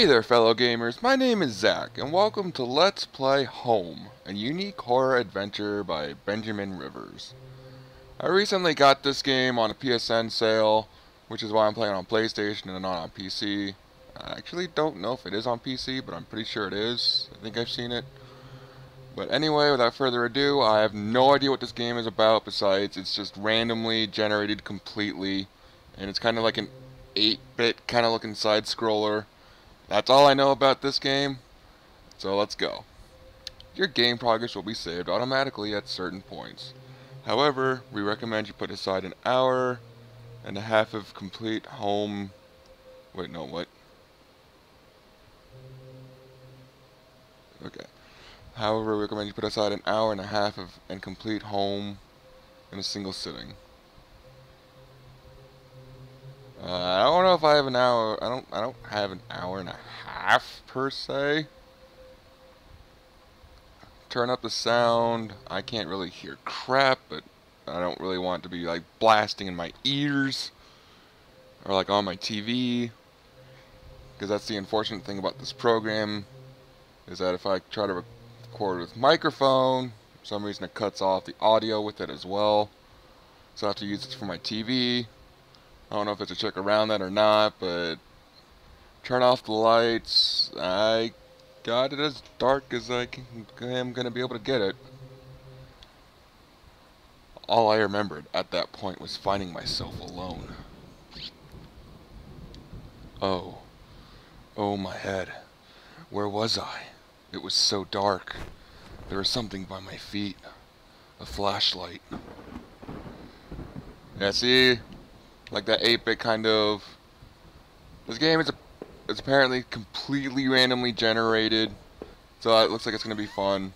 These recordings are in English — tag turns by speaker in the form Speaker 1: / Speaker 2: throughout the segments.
Speaker 1: Hey there, fellow gamers. My name is Zach, and welcome to Let's Play Home, a unique horror adventure by Benjamin Rivers. I recently got this game on a PSN sale, which is why I'm playing on PlayStation and not on PC. I actually don't know if it is on PC, but I'm pretty sure it is. I think I've seen it. But anyway, without further ado, I have no idea what this game is about, besides it's just randomly generated completely, and it's kind of like an 8-bit kind of looking side-scroller. That's all I know about this game, so let's go. Your game progress will be saved automatically at certain points. However, we recommend you put aside an hour and a half of complete home... Wait, no, what? Okay. However, we recommend you put aside an hour and a half of and complete home in a single sitting. I don't know if I have an hour. I don't have an hour and a half per se. Turn up the sound. I can't really hear crap, but I don't really want it to be like blasting in my ears or like on my TV, because that's the unfortunate thing about this program, is that if I try to record with microphone, for some reason it cuts off the audio with it as well. So I have to use it for my TV. I don't know if there's a trick around that or not, but turn off the lights. I got it as dark as I am going to be able to get it. All I remembered at that point was finding myself alone. Oh. Oh, my head. Where was I? It was so dark. There was something by my feet. A flashlight. Yeah, see? Like that 8-bit kind of... This game is it's apparently completely randomly generated, so it looks like it's going to be fun.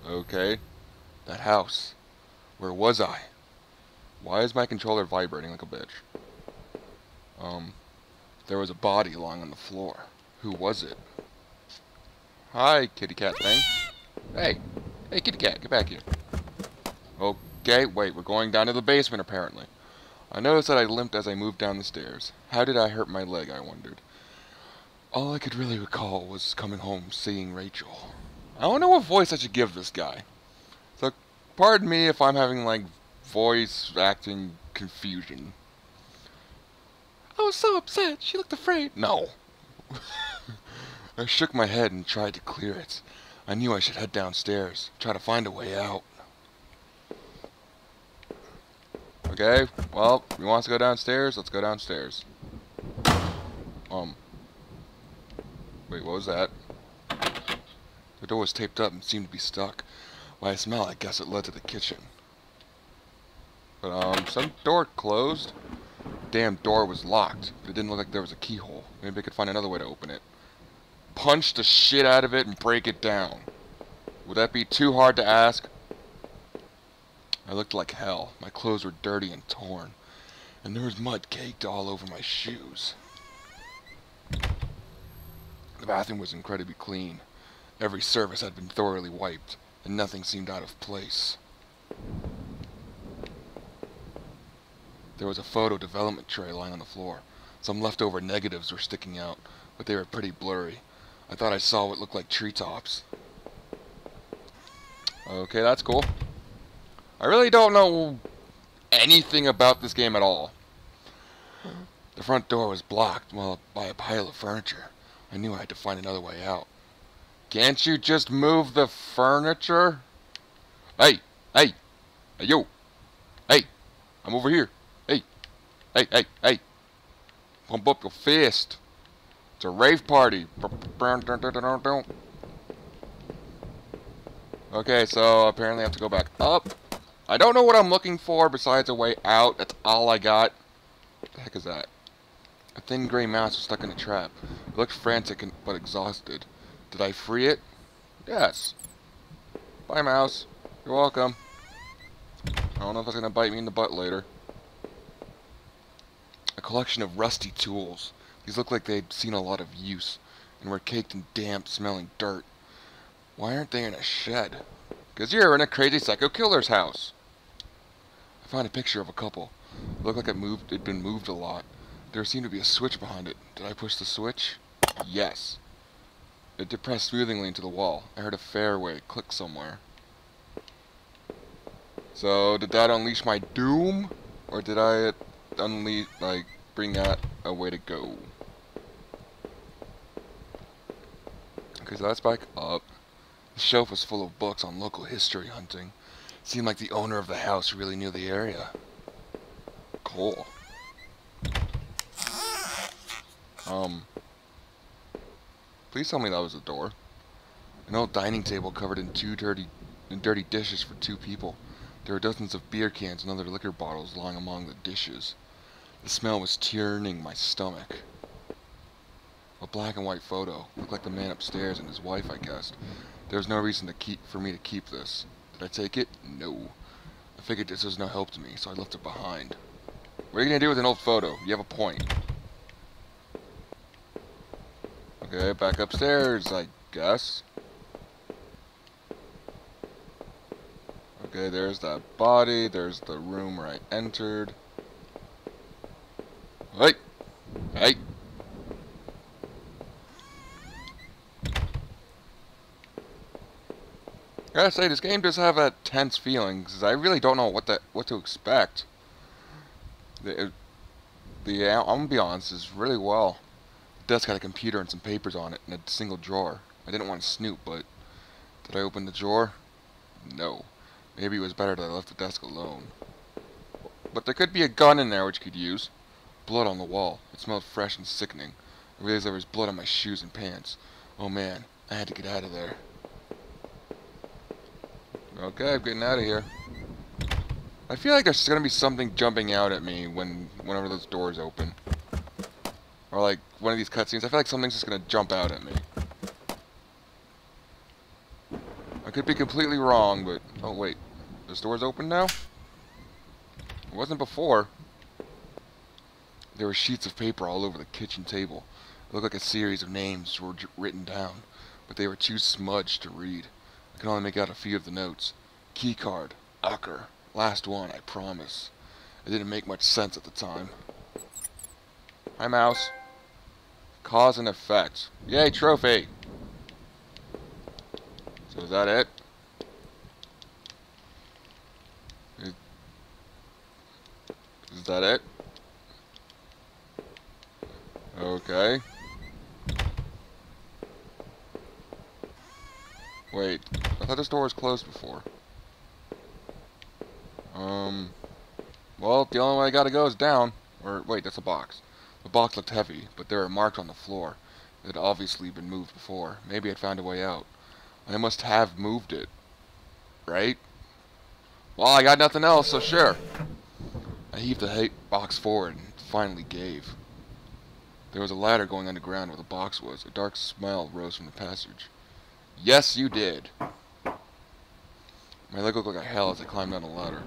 Speaker 1: Okay. That house. Where was I? Why is my controller vibrating like a bitch? There was a body lying on the floor. Who was it? Hi, kitty cat thing. Hey. Hey, kitty cat, get back here. Okay, wait, we're going down to the basement apparently. I noticed that I limped as I moved down the stairs. How did I hurt my leg, I wondered. All I could really recall was coming home seeing Rachel. I don't know what voice I should give this guy. So, pardon me if I'm having, like, voice acting confusion. I was so upset. She looked afraid. No. I shook my head and tried to clear it. I knew I should head downstairs, try to find a way out. Okay, well, if he wants to go downstairs, let's go downstairs. Wait, what was that? The door was taped up and seemed to be stuck. By a smell, I guess it led to the kitchen. But, some door closed. Damn door was locked, but it didn't look like there was a keyhole. Maybe I could find another way to open it. Punch the shit out of it and break it down. Would that be too hard to ask? I looked like hell. My clothes were dirty and torn, and there was mud caked all over my shoes. The bathroom was incredibly clean. Every surface had been thoroughly wiped, and nothing seemed out of place. There was a photo development tray lying on the floor. Some leftover negatives were sticking out, but they were pretty blurry. I thought I saw what looked like treetops. Okay, that's cool. I really don't know anything about this game at all. The front door was blocked, well, by a pile of furniture. I knew I had to find another way out. Can't you just move the furniture? Hey, hey, hey, yo, hey, I'm over here. Hey, hey, hey, hey, pump up your fist. It's a rave party. Okay, so apparently I have to go back up. I don't know what I'm looking for besides a way out. That's all I got. What the heck is that? A thin gray mouse was stuck in a trap. It looked frantic but exhausted. Did I free it? Yes. Bye, mouse. You're welcome. I don't know if it's going to bite me in the butt later. A collection of rusty tools. These looked like they'd seen a lot of use and were caked in damp, smelling dirt. Why aren't they in a shed? Because you're in a crazy psycho killer's house. I found a picture of a couple. It looked like it'd been moved a lot. There seemed to be a switch behind it. Did I push the switch? Yes. It depressed smoothly into the wall. I heard a fairway click somewhere. So, did that unleash my doom? Or did I unleash, like, bring out a way to go? Okay, so that's back up. The shelf was full of books on local history hunting. Seemed like the owner of the house really knew the area. Cool. Please tell me that was the door. An old dining table covered in dirty dishes for 2 people. There were dozens of beer cans and other liquor bottles lying among the dishes. The smell was turning my stomach. A black and white photo. Looked like the man upstairs and his wife, I guessed. There was no reason for me to keep this. Did I take it? No. I figured this was no help to me, so I left it behind. What are you gonna do with an old photo? You have a point. Okay, back upstairs, I guess. Okay, there's that body. There's the room where I entered. Hey! Hey! I gotta say, this game does have a tense feeling, because I really don't know what to expect. I'm gonna be honest, it's really well. The desk had a computer and some papers on it, and a single drawer. I didn't want to snoop, but did I open the drawer? No. Maybe it was better that I left the desk alone. But there could be a gun in there which you could use. Blood on the wall. It smelled fresh and sickening. I realized there was blood on my shoes and pants. Oh man, I had to get out of there. Okay, I'm getting out of here. I feel like there's gonna be something jumping out at me whenever those doors open. Or like one of these cutscenes. I feel like something's just gonna jump out at me. I could be completely wrong, but... Oh wait, this door's open now? It wasn't before. There were sheets of paper all over the kitchen table. It looked like a series of names were written down, but they were too smudged to read. I can only make out a few of the notes. Keycard, Ucker, last one, I promise. It didn't make much sense at the time. Hi, mouse. Cause and effect. Yay, trophy! So is that it? Is that it? Okay. Wait, I thought this door was closed before. Well, the only way I gotta go is down. Or, wait, that's a box. The box looked heavy, but there were marks on the floor. It had obviously been moved before. Maybe I'd found a way out. I must have moved it. Right? Well, I got nothing else, so sure. I heaved the box forward and finally gave. There was a ladder going underground where the box was. A dark smell rose from the passage. Yes, you did. My leg looked like hell as I climbed down the ladder.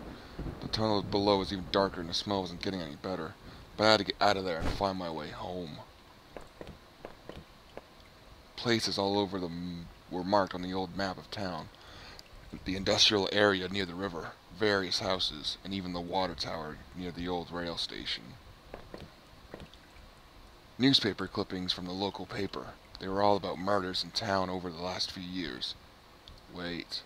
Speaker 1: The tunnel below was even darker and the smell wasn't getting any better. But I had to get out of there and find my way home. Places all over were marked on the old map of town. The industrial area near the river, various houses, and even the water tower near the old rail station. Newspaper clippings from the local paper. They were all about murders in town over the last few years. Wait.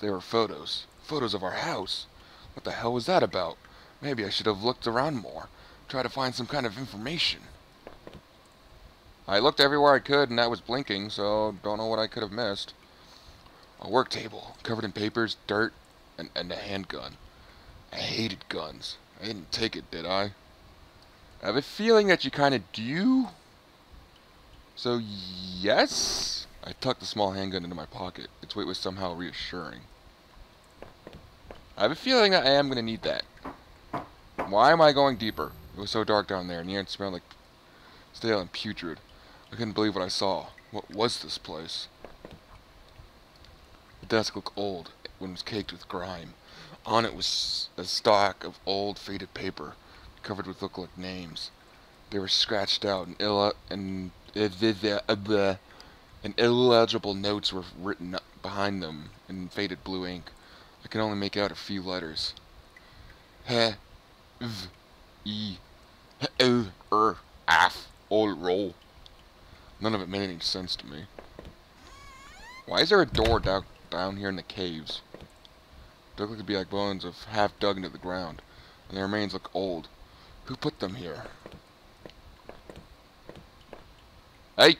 Speaker 1: There were photos. Photos of our house. What the hell was that about? Maybe I should have looked around more. Try to find some kind of information. I looked everywhere I could and that was blinking, so don't know what I could have missed. A work table, covered in papers, dirt, and a handgun. I hated guns. I didn't take it, did I? I have a feeling that you kind of do. So, yes? I tucked the small handgun into my pocket. Its weight was somehow reassuring. I have a feeling that I am going to need that. Why am I going deeper? It was so dark down there, and the air smelled like stale and putrid. I couldn't believe what I saw. What was this place? The desk looked old when it was caked with grime. On it was a stack of old, faded paper, covered with look-like names. They were scratched out, and illegible notes were written behind them in faded blue ink. I can only make out a few letters. H, V, E, L, R, F, all roll. None of it made any sense to me. Why is there a door down here in the caves? They look to be like bones of half dug into the ground, and the remains look old. Who put them here? Hey!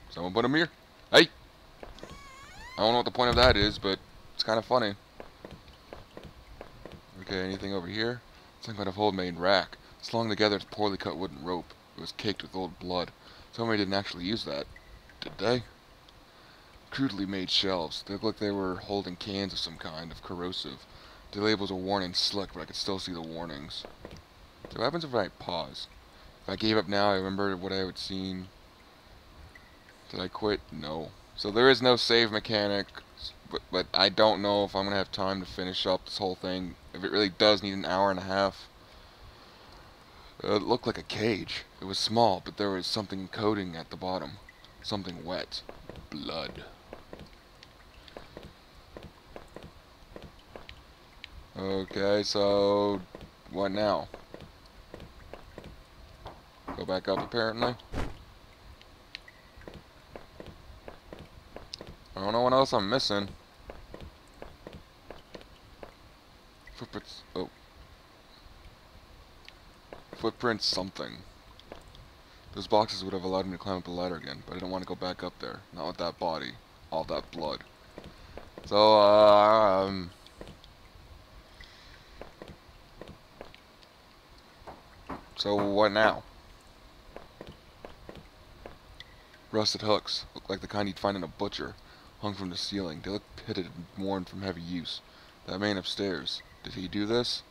Speaker 1: Someone put them here? Hey! I don't know what the point of that is, but it's kind of funny. Okay, anything over here? Some kind of homemade rack. Slung together with poorly cut wooden rope. It was caked with old blood. Somebody didn't actually use that. Did they? Crudely made shelves. They looked like they were holding cans of some kind of corrosive. The labels were worn and slick, but I could still see the warnings. So what happens if I pause? If I gave up now, I remember what I had seen. Did I quit? No. So there is no save mechanic, but I don't know if I'm going to have time to finish up this whole thing. If it really does need an hour and a half. It looked like a cage. It was small, but there was something coating at the bottom. Something wet. Blood. Okay, so what now? Go back up apparently. I don't know what else I'm missing. Footprints. Oh. Footprints something. Those boxes would have allowed me to climb up the ladder again, but I didn't want to go back up there. Not with that body. All that blood. So, So what now? Rusted hooks. Look like the kind you'd find in a butcher. Hung from the ceiling. They look pitted and worn from heavy use. That man upstairs. Did he do this?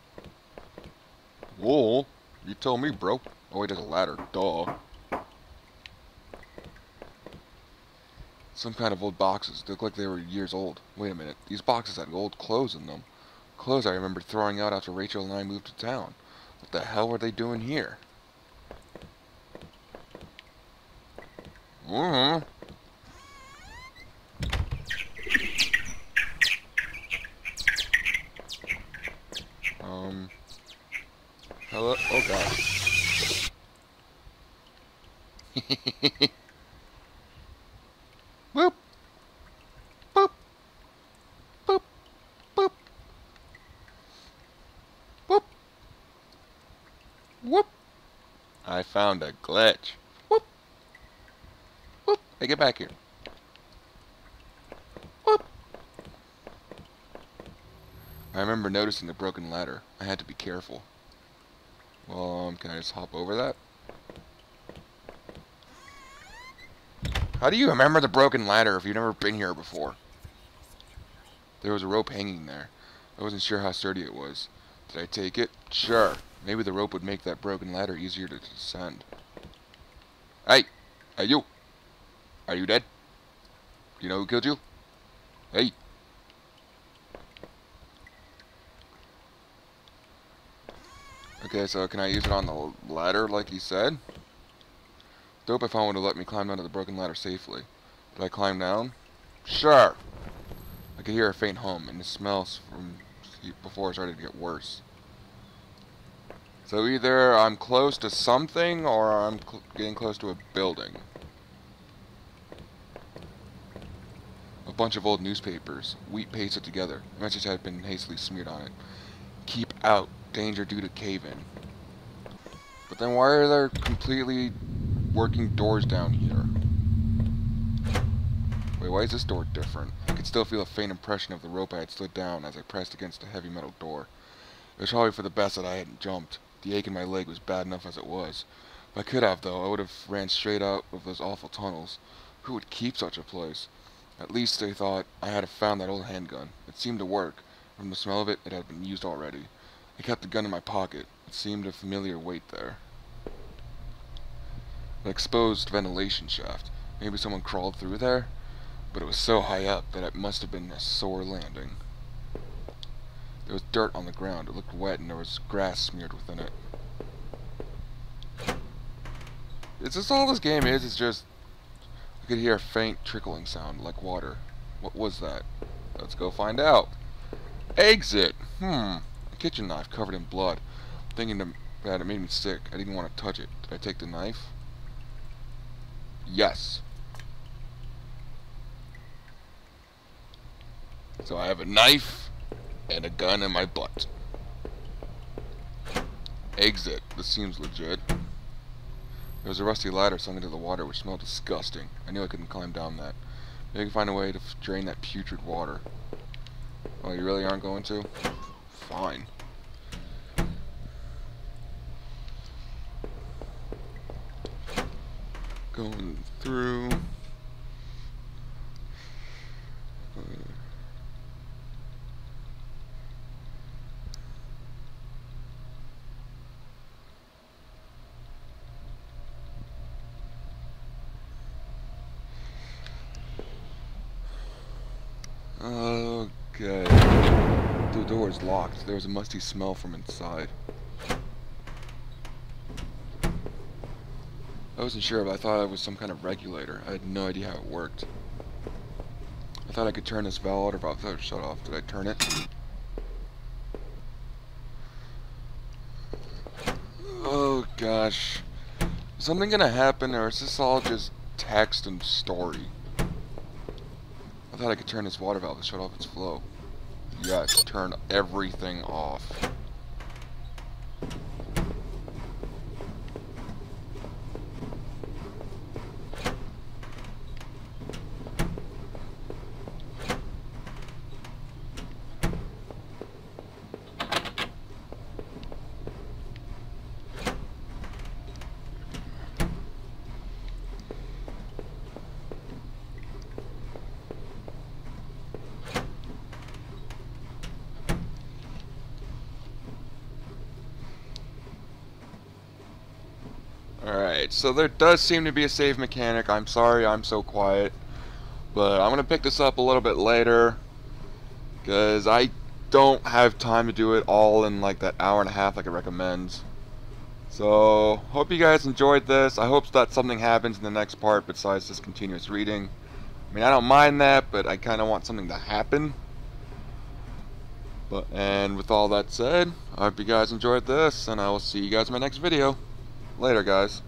Speaker 1: Whoa. You tell me, bro. Oh wait, there's a ladder. Duh. Some kind of old boxes. They look like they were years old. Wait a minute. These boxes had old clothes in them. Clothes I remember throwing out after Rachel and I moved to town. What the hell were they doing here? Hello? Oh god. Boop. Boop. Boop. Boop. Whoop. Whoop. I found a glitch. Whoop. Whoop. Hey, get back here. Whoop. I remember noticing the broken ladder. I had to be careful. Well, can I just hop over that? How do you remember the broken ladder if you've never been here before? There was a rope hanging there. I wasn't sure how sturdy it was. Did I take it? Sure. Maybe the rope would make that broken ladder easier to descend. Hey! Hey, you! Are you dead? Do you know who killed you? Hey! Okay, so can I use it on the ladder like he said? Dope I found would have let me climb down to the broken ladder safely. Did I climb down? Sure! I could hear a faint hum, and the smells from before started to get worse. So either I'm close to something, or I'm getting close to a building. A bunch of old newspapers, wheat pasted together. A message had been hastily smeared on it. Keep out. Danger due to cave-in. But then why are there completely working doors down here? Wait, why is this door different? I could still feel a faint impression of the rope I had slid down as I pressed against a heavy metal door. It was probably for the best that I hadn't jumped. The ache in my leg was bad enough as it was. If I could have, though, I would have ran straight out of those awful tunnels. Who would keep such a place? At least they thought I had found that old handgun. It seemed to work. From the smell of it, it had been used already. I kept the gun in my pocket. It seemed a familiar weight there. An exposed ventilation shaft. Maybe someone crawled through there? But it was so high up that it must have been a sore landing. There was dirt on the ground. It looked wet and there was grass smeared within it. Is this all this game is? It's just... I could hear a faint trickling sound, like water. What was that? Let's go find out. Exit! A kitchen knife covered in blood. Thinking that it made me sick. I didn't want to touch it. Did I take the knife? Yes. So I have a knife and a gun in my butt. Exit. This seems legit. There was a rusty ladder sunk into the water which smelled disgusting. I knew I couldn't climb down that. Maybe I can find a way to drain that putrid water. Oh, you really aren't going to? Fine. Going through. Okay. The door is locked. There was a musty smell from inside. I wasn't sure, but I thought it was some kind of regulator. I had no idea how it worked. I thought I could turn this valve or valve shut off. Did I turn it? Oh gosh. Is something gonna happen, or is this all just text and story? I thought I could turn this water valve to shut off its flow. Yes, turn everything off. Alright, so there does seem to be a save mechanic. I'm sorry I'm so quiet, but I'm going to pick this up a little bit later, because I don't have time to do it all in like that hour and a half like it recommends. So, hope you guys enjoyed this. I hope that something happens in the next part besides this continuous reading. I mean, I don't mind that, but I kind of want something to happen. And with all that said, I hope you guys enjoyed this, and I will see you guys in my next video. Later, guys.